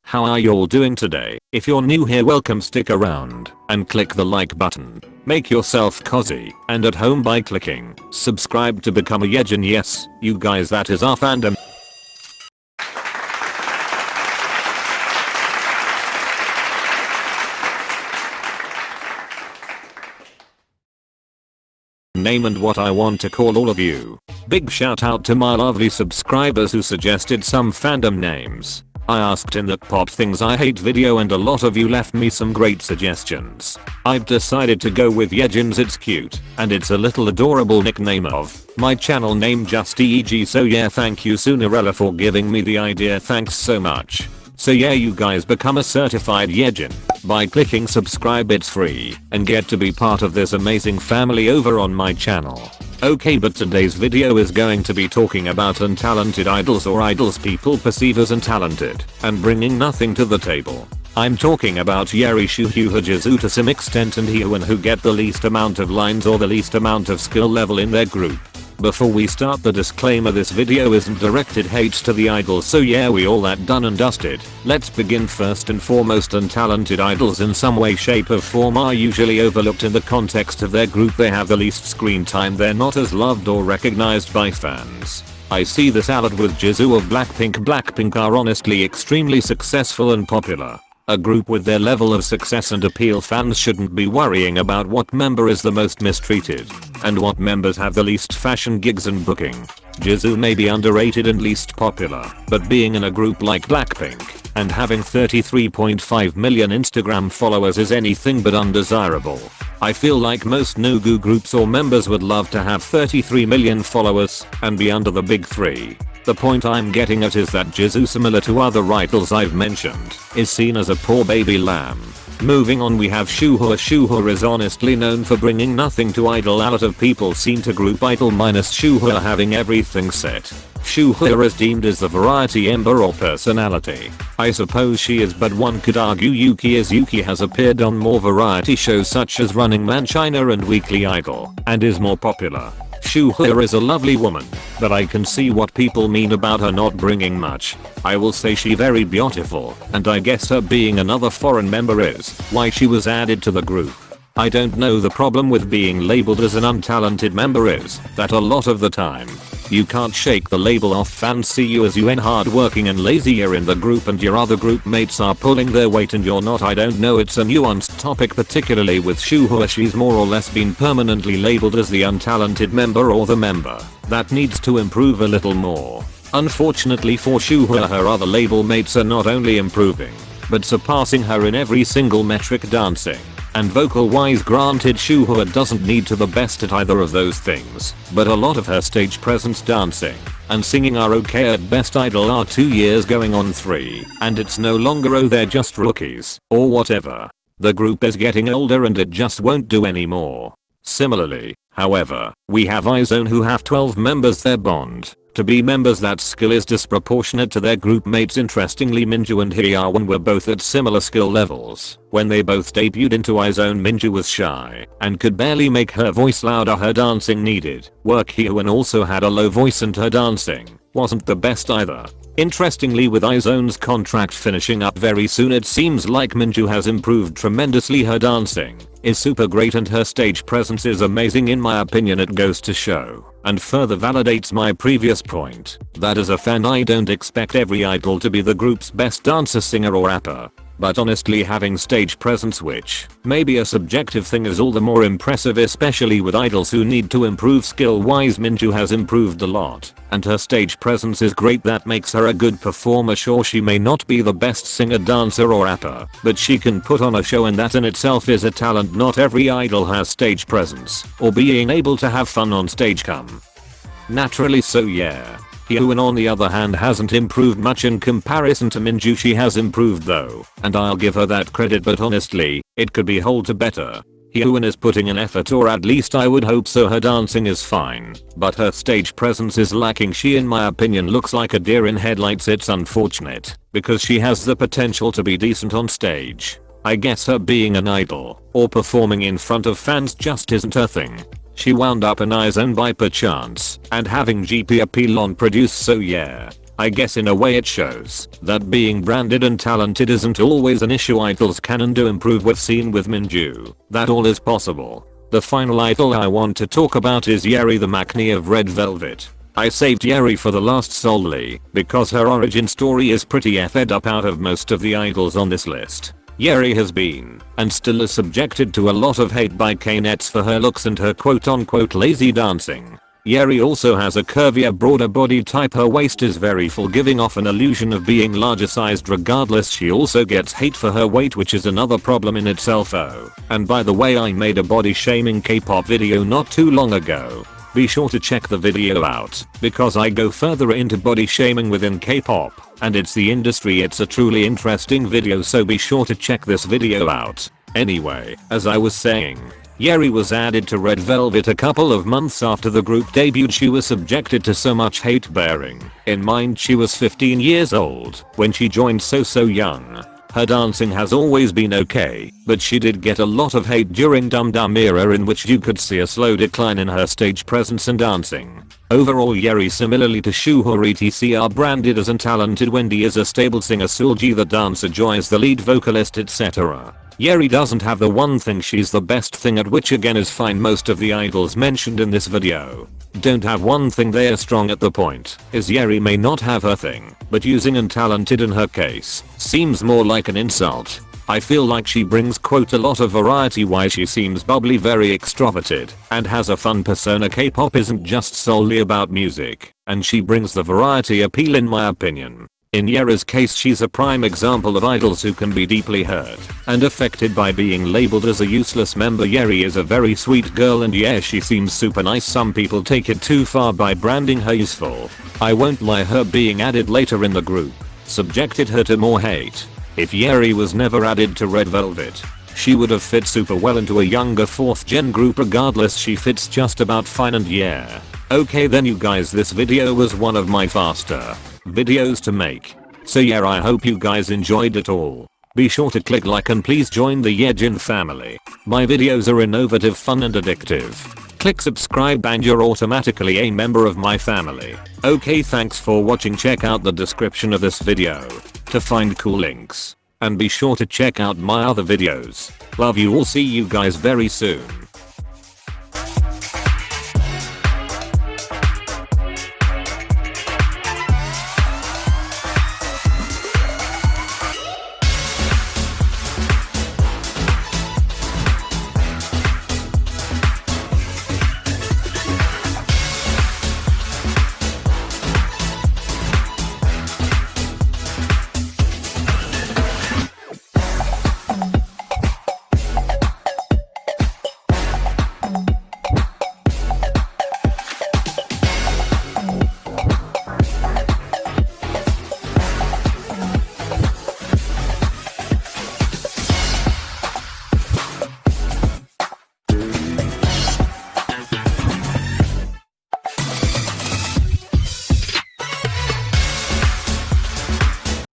How are y'all doing today? If you're new here, welcome, stick around and click the like button. Make yourself cozy and at home by clicking subscribe to become a Yejin. Yes, you guys, that is our fandom. Name and what I want to call all of you. Big shout out to my lovely subscribers who suggested some fandom names. I asked in the Pop Things I Hate video and a lot of you left me some great suggestions. I've decided to go with Yejins. It's cute and it's a little adorable nickname of my channel name, just EG. So yeah, thank you Sunarella for giving me the idea, thanks so much. So yeah, you guys become a certified Yejin by clicking subscribe. It's free and get to be part of this amazing family over on my channel. Okay, but today's video is going to be talking about untalented idols, or idols people perceive as untalented and bringing nothing to the table. I'm talking about Yeri, Shuhu, Jizu to some extent, and Hyun, who get the least amount of lines or the least amount of skill level in their group. Before we start, the disclaimer: this video isn't directed hate to the idols, so yeah, we all that done and dusted. Let's begin. First and foremost, untalented idols in some way, shape or form are usually overlooked in the context of their group. They have the least screen time, they're not as loved or recognized by fans. I see this a lot with Jizu of Blackpink. Blackpink are honestly extremely successful and popular. A group with their level of success and appeal, fans shouldn't be worrying about what member is the most mistreated and what members have the least fashion gigs and booking. Jizu may be underrated and least popular, but being in a group like Blackpink and having 33.5 million Instagram followers is anything but undesirable. I feel like most Nugu groups or members would love to have 33 million followers and be under the big three. The point I'm getting at is that Jizu, similar to other idols I've mentioned, is seen as a poor baby lamb. Moving on, we have Shuhua. Shuhua is honestly known for bringing nothing to idol. A lot of people seem to group idol minus Shuhua having everything set. Shuhua is deemed as the variety ember or personality. I suppose she is, but one could argue Yuki is. Yuki has appeared on more variety shows such as Running Man, China and Weekly Idol and is more popular. Shuhua is a lovely woman, but I can see what people mean about her not bringing much. I will say she very beautiful, and I guess her being another foreign member is why she was added to the group. I don't know, the problem with being labeled as an untalented member is that a lot of the time you can't shake the label off. Fans see you as hardworking and lazy. You're in the group and your other group mates are pulling their weight and you're not. I don't know, it's a nuanced topic, particularly with Shuhua. She's more or less been permanently labeled as the untalented member or the member that needs to improve a little more. Unfortunately for Shuhua, her other label mates are not only improving but surpassing her in every single metric, dancing and vocal wise. Granted, Shuhua doesn't need to the best at either of those things, but a lot of her stage presence, dancing and singing are okay at best. Idol are 2 years going on 3, and it's no longer oh they're just rookies or whatever. The group is getting older and it just won't do anymore. Similarly, however, we have IZ*ONE, who have 12 members. Their bond to be members, that skill is disproportionate to their group mates. Interestingly, Minju and Hyun were both at similar skill levels. When they both debuted into IZ*ONE, Minju was shy and could barely make her voice louder. Her dancing needed work. Hyun also had a low voice and her dancing wasn't the best either. Interestingly, with IZ*ONE's contract finishing up very soon, it seems like Minju has improved tremendously. Her dancing is super great and her stage presence is amazing. In my opinion, it goes to show and further validates my previous point that as a fan I don't expect every idol to be the group's best dancer, singer or rapper. But honestly, having stage presence, which may be a subjective thing, is all the more impressive, especially with idols who need to improve skill wise. Minju has improved a lot and her stage presence is great. That makes her a good performer. Sure, she may not be the best singer, dancer or rapper, but she can put on a show, and that in itself is a talent. Not every idol has stage presence or being able to have fun on stage come naturally, so yeah. Hyun on the other hand hasn't improved much in comparison to Minju. She has improved though, and I'll give her that credit, but honestly, it could be hold to better. Hyun is putting an effort, or at least I would hope so. Her dancing is fine, but her stage presence is lacking. She, in my opinion, looks like a deer in headlights. It's unfortunate because she has the potential to be decent on stage. I guess her being an idol or performing in front of fans just isn't her thing. She wound up in IZ*ONE by perchance and having kPOP produce, so yeah. I guess in a way it shows that being branded and talented isn't always an issue. Idols can and do improve. We've seen with Minju that all is possible. The final idol I want to talk about is Yeri, the Maknae of Red Velvet. I saved Yeri for the last solely because her origin story is pretty effed up out of most of the idols on this list. Yeri has been, and still is, subjected to a lot of hate by K-nets for her looks and her quote unquote lazy dancing. Yeri also has a curvier, broader body type. Her waist is very full, giving off an illusion of being larger sized. Regardless, she also gets hate for her weight, which is another problem in itself. Oh, and by the way, I made a body shaming K-pop video not too long ago. Be sure to check the video out because I go further into body shaming within K-pop, and it's the industry. It's a truly interesting video, so be sure to check this video out. Anyway, as I was saying, Yeri was added to Red Velvet a couple of months after the group debuted. She was subjected to so much hate, bearing in mind she was 15 years old when she joined, so young. Her dancing has always been okay, but she did get a lot of hate during Dum Dum era, in which you could see a slow decline in her stage presence and dancing. Overall, Yeri, similarly to Shuhor etc, are branded as untalented. Wendy is a stable singer, Sulji the dancer, Joy is the lead vocalist, etc. Yeri doesn't have the one thing. She's the best thing, at which again is fine. Most of the idols mentioned in this video don't have one thing. They are strong. At the point is Yeri may not have her thing, but using untalented in her case seems more like an insult. I feel like she brings quote a lot of variety. Why she seems bubbly, very extroverted, and has a fun persona. K-pop isn't just solely about music, and she brings the variety appeal in my opinion. In Yeri's case, she's a prime example of idols who can be deeply hurt and affected by being labeled as a useless member. Yeri is a very sweet girl, and yeah, she seems super nice. Some people take it too far by branding her useful. I won't lie, her being added later in the group subjected her to more hate. If Yeri was never added to Red Velvet, she would have fit super well into a younger 4th gen group. Regardless, she fits just about fine. And yeah. Okay then you guys, this video was one of my faster videos to make. So yeah, I hope you guys enjoyed it all. Be sure to click like and please join the Yejin family. My videos are innovative, fun and addictive. Click subscribe and you're automatically a member of my family. Okay, thanks for watching. Check out the description of this video to find cool links. And be sure to check out my other videos. Love you all, see you guys very soon.